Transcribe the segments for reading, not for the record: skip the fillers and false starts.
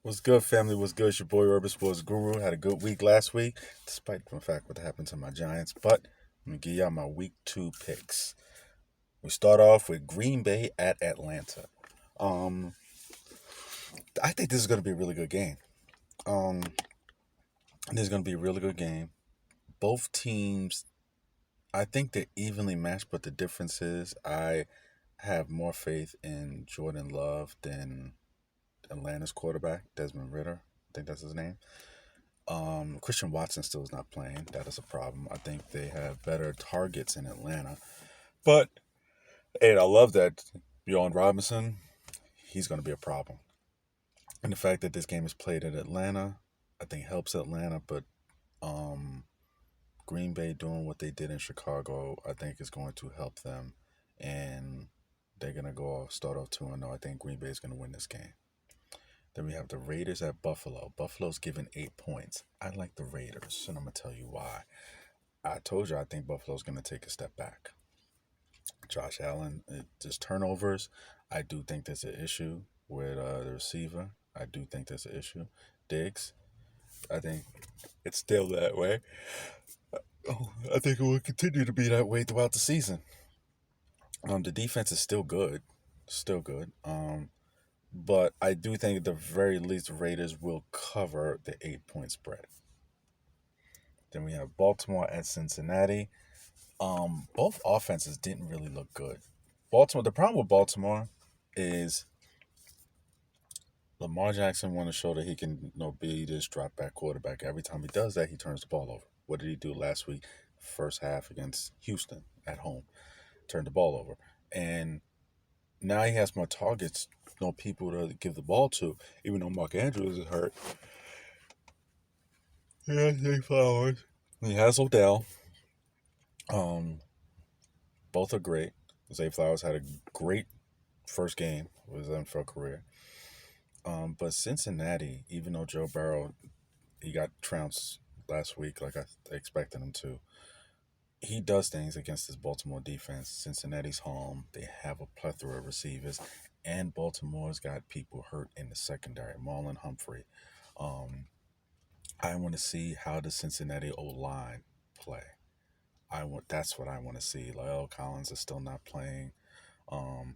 What's good, family? What's good? It's your boy Urban Sports Guru. Had a good week last week, despite the fact what happened to my Giants. But let me give y'all my week 2 picks. We start off with Green Bay at Atlanta. Um, I think this is going to be a really good game. Um, this is going to be a really good game. Both teams, I think they're evenly matched, but the difference is I have more faith in Jordan Love than Atlanta's quarterback, Desmond Ritter. I think that's his name. Christian Watson still is not playing. That is a problem. I think they have better targets in Atlanta. But, hey, I love that Bjorn Robinson, he's going to be a problem. And the fact that this game is played in Atlanta, I think helps Atlanta. But um, Green Bay doing what they did in Chicago, I think is going to help them. And they're going to start off 2-0. I think Green Bay is going to win this game. Then we have the Raiders at Buffalo. Buffalo's given 8 points. I like the Raiders, and I'm going to tell you why. I told you I think Buffalo's going to take a step back. Josh Allen, just turnovers. I do think there's an issue with the receiver. I do think there's an issue. Diggs, I think it's still that way. Oh, I think it will continue to be that way throughout the season. The defense is still good, still good. But I do think at the very least Raiders will cover the 8 point spread. Then we have Baltimore at Cincinnati. Both offenses didn't really look good. Baltimore. The problem with Baltimore is Lamar Jackson want to show that he can, be this drop back quarterback. Every time he does that, he turns the ball over. What did he do last week? First half against Houston at home, turned the ball over, and now he has more targets, people to give the ball to. Even though Mark Andrews is hurt, he has Zay Flowers. He has Odell. Um, both are great. Zay Flowers had a great first game of his NFL career. But Cincinnati, even though Joe Burrow, he got trounced last week like I expected him to, he does things against this Baltimore defense. Cincinnati's home. They have a plethora of receivers, and Baltimore's got people hurt in the secondary. Marlon Humphrey. Um, I want to see how the Cincinnati O line play. That's what I want to see. Lyle Collins is still not playing. Um,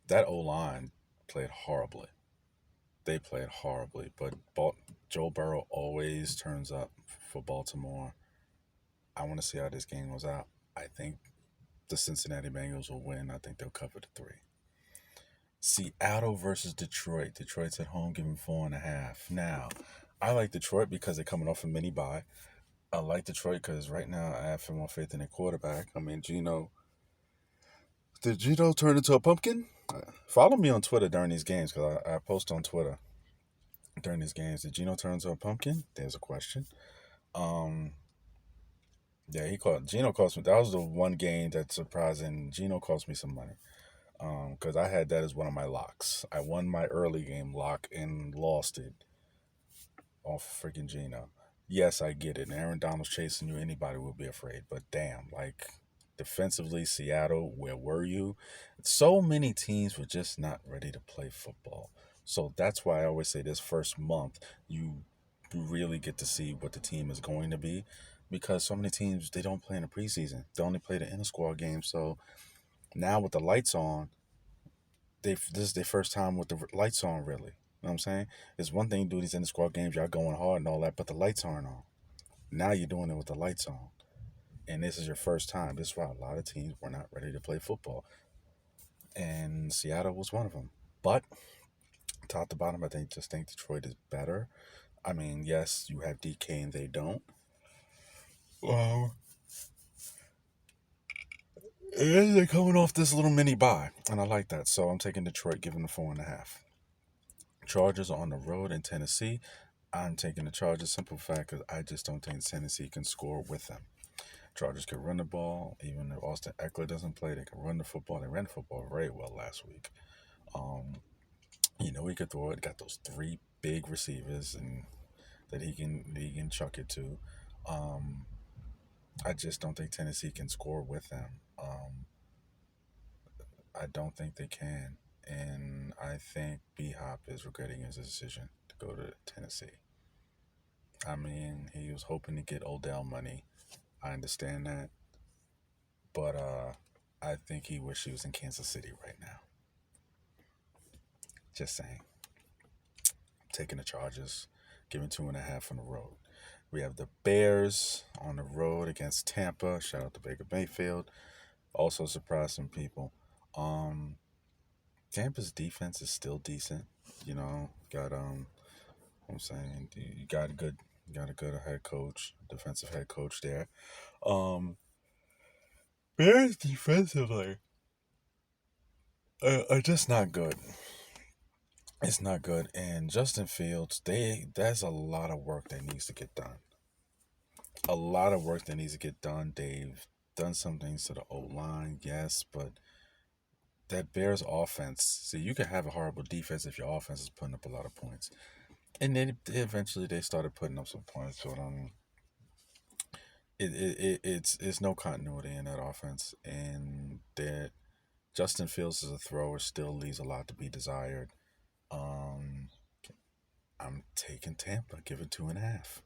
that O line played horribly. They played horribly, but Joe Burrow always turns up for Baltimore. I want to see how this game goes out. I think the Cincinnati Bengals will win. I think they'll cover the 3. Seattle versus Detroit. Detroit's at home, giving 4.5. Now, I like Detroit because they're coming off a mini bye. I like Detroit because right now I have more faith in their quarterback. I mean, Gino. Did Gino turn into a pumpkin? Follow me on Twitter during these games because I post on Twitter during these games. Did Gino turn into a pumpkin? There's a question. Um, yeah, Gino cost me. That was the one game that's surprising. Gino cost me some money. Because I had that as one of my locks. I won my early game lock and lost it off freaking Gino. Yes, I get it. Aaron Donald's chasing you. Anybody would be afraid. But damn, like defensively, Seattle, where were you? So many teams were just not ready to play football. So that's why I always say this first month, you really get to see what the team is going to be. Because so many teams, they don't play in the preseason. They only play the inter squad game. So now with the lights on, this is their first time with the lights on, really. You know what I'm saying? It's one thing to do these in the squad games, y'all going hard and all that, but the lights aren't on. Now you're doing it with the lights on. And this is your first time. This is why a lot of teams were not ready to play football. And Seattle was one of them. But top to bottom, just think Detroit is better. I mean, yes, you have DK and they don't. Wow. And they're coming off this little mini bye. And I like that. So I'm taking Detroit, giving them 4.5. Chargers are on the road in Tennessee. I'm taking the Chargers. Simple fact because I just don't think Tennessee can score with them. Chargers can run the ball. Even if Austin Eckler doesn't play, they can run the football. They ran the football very well last week. Um, he could throw it. Got those 3 big receivers and that he can chuck it to. Um, I just don't think Tennessee can score with them. I don't think they can. And I think B Hop is regretting his decision to go to Tennessee. I mean, he was hoping to get Odell money. I understand that, but I think he wished he was in Kansas City right now. Just saying. Taking the Chargers, giving 2.5 on the road. We have the Bears on the road against Tampa. Shout out to Baker Mayfield. Also surprised some people. Um, Tampa's defense is still decent. You know, got I'm saying you got a good head coach, defensive head coach there. Um, Bears defensively are just not good. It's not good, and Justin Fields, there's a lot of work that needs to get done. A lot of work that needs to get done. They've done some things to the O line, yes, but that Bears offense. See, you can have a horrible defense if your offense is putting up a lot of points, and then eventually they started putting up some points. But it's no continuity in that offense, and that Justin Fields as a thrower still leaves a lot to be desired. Um, I'm taking Tampa, giving 2.5.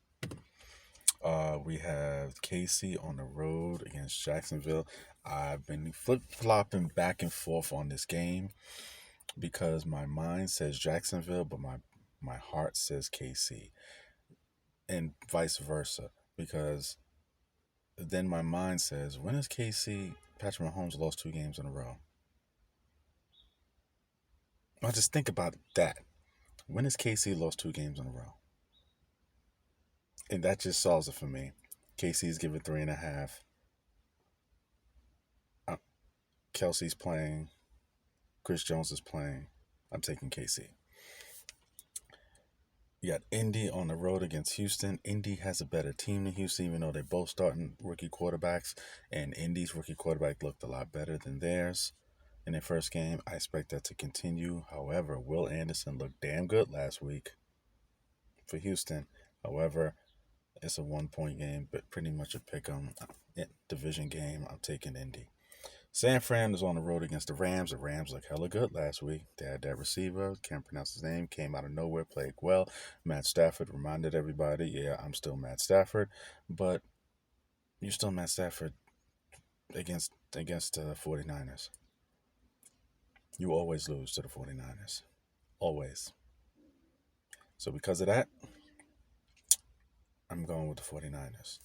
We have KC on the road against Jacksonville. I've been flip flopping back and forth on this game because my mind says Jacksonville, but my heart says KC, and vice versa. Because then my mind says, when has KC Patrick Mahomes lost 2 games in a row? Now just think about that. When has KC lost 2 games in a row? And that just solves it for me. KC's given 3.5. Kelsey's playing. Chris Jones is playing. I'm taking KC. You got Indy on the road against Houston. Indy has a better team than Houston, even though they're both starting rookie quarterbacks. And Indy's rookie quarterback looked a lot better than theirs in their first game. I expect that to continue. However, Will Anderson looked damn good last week for Houston. However, it's a 1-point game, but pretty much a pick 'em division game. I'm taking Indy. San Fran is on the road against the Rams. The Rams looked hella good last week. They had that receiver, can't pronounce his name, came out of nowhere, played well. Matt Stafford reminded everybody, yeah, I'm still Matt Stafford, but you're still Matt Stafford against the 49ers. You always lose to the 49ers. Always. So because of that, I'm going with the 49ers.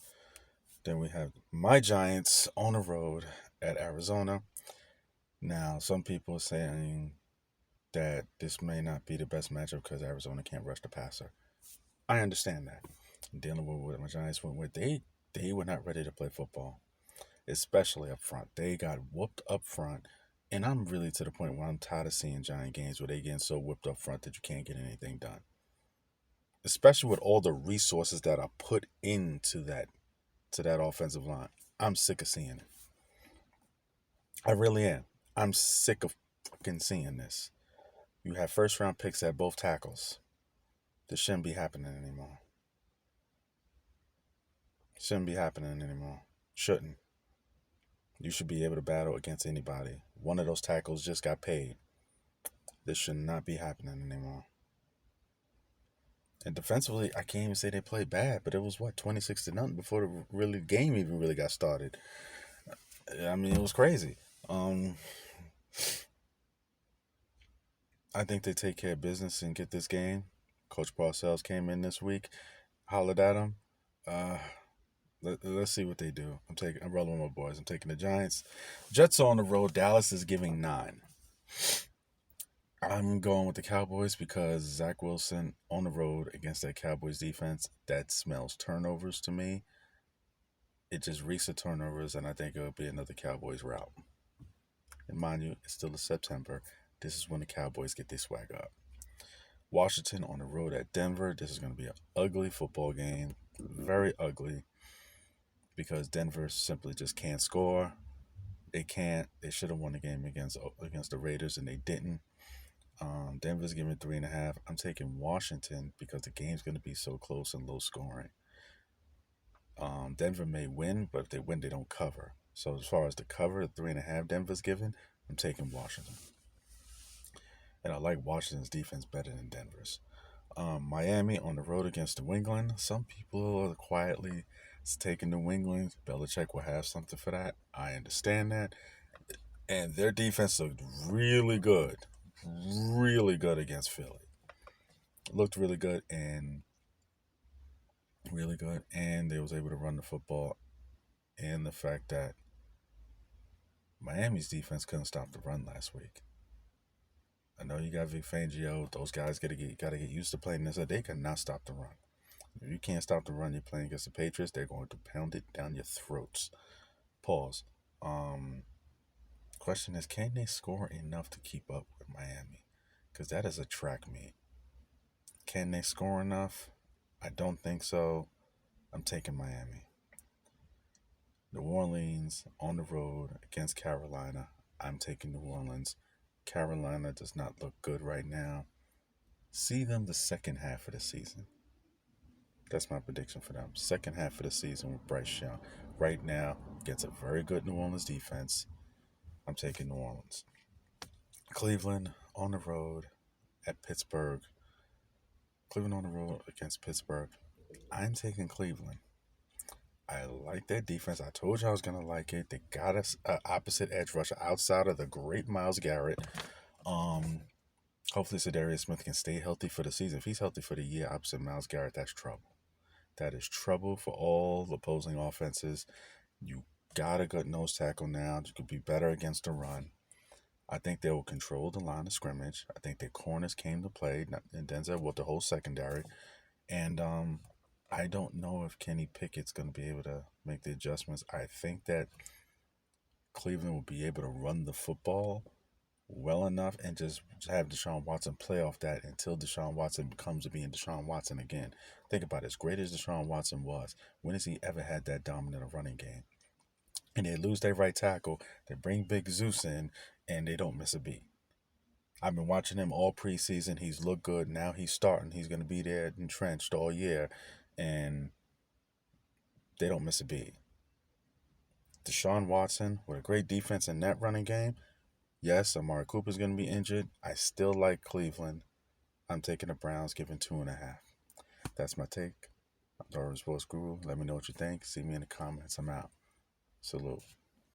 Then we have my Giants on the road at Arizona. Now, some people are saying that this may not be the best matchup because Arizona can't rush the passer. I understand that. Dealing with what my Giants went with, they were not ready to play football, especially up front. They got whooped up front, and I'm really to the point where I'm tired of seeing Giant games where they getting so whooped up front that you can't get anything done. Especially with all the resources that are put into that offensive line. I'm sick of seeing it. I really am. I'm sick of fucking seeing this. You have first round picks at both tackles. This shouldn't be happening anymore. Shouldn't be happening anymore. Shouldn't. You should be able to battle against anybody. One of those tackles just got paid. This should not be happening anymore. And defensively, I can't even say they played bad, but it was 26-0 before the game even really got started. I mean, it was crazy. I think they take care of business and get this game. Coach Parcells came in this week, hollered at him. Let's see what they do. I'm rolling with my boys. I'm taking the Giants. Jets are on the road. Dallas is giving 9. I'm going with the Cowboys because Zach Wilson on the road against that Cowboys defense, that smells turnovers to me. It just reeks of turnovers, and I think it'll be another Cowboys route. And mind you, it's still September. This is when the Cowboys get their swag up. Washington on the road at Denver. This is going to be an ugly football game. Very ugly. Because Denver simply just can't score. They can't. They should have won the game against the Raiders, and they didn't. Denver's giving 3.5. I'm taking Washington because the game's going to be so close and low scoring. Denver may win, but if they win, they don't cover. So as far as the cover, 3.5 Denver's given, I'm taking Washington. And I like Washington's defense better than Denver's. Miami on the road against New England. Some people are quietly taking New England. Belichick will have something for that. I understand that. And their defense looked really good against Philly. Looked really good, and they was able to run the football. And the fact that Miami's defense couldn't stop the run last week. I know you got Vic Fangio. Those guys gotta get used to playing this. They cannot stop the run. If you can't stop the run, you're playing against the Patriots. They're going to pound it down your throats. Pause. Question is, can they score enough to keep up with Miami? Because that is a track meet. Can they score enough? I don't think so. I'm taking Miami. New Orleans on the road against Carolina. I'm taking New Orleans. Carolina does not look good right now. See them the second half of the season. That's my prediction for them. Second half of the season with Bryce Young. Right now, against a very good New Orleans defense. I'm taking New Orleans. Cleveland on the road at Pittsburgh. Cleveland on the road against Pittsburgh. I'm taking Cleveland. I like that defense. I told you I was going to like it. They got us an opposite edge rusher outside of the great Myles Garrett. Hopefully Zadarius Smith can stay healthy for the season. If he's healthy for the year opposite Myles Garrett, that's trouble. That is trouble for all opposing offenses. You got a good nose tackle now. You could be better against the run. I think they will control the line of scrimmage. I think their corners came to play, and Denzel with the whole secondary. And I don't know if Kenny Pickett's going to be able to make the adjustments. I think that Cleveland will be able to run the football well enough and just have Deshaun Watson play off that until Deshaun Watson becomes being Deshaun Watson again. Think about it. As great as Deshaun Watson was, when has he ever had that dominant running game? And they lose their right tackle, they bring Big Zeus in, and they don't miss a beat. I've been watching him all preseason. He's looked good. Now he's starting. He's going to be there entrenched all year, and they don't miss a beat. Deshaun Watson with a great defense in that running game. Yes, Amari Cooper's going to be injured. I still like Cleveland. I'm taking the Browns, giving 2.5. That's my take. I'm Doran Sports Guru. Let me know what you think. See me in the comments. I'm out. Salute.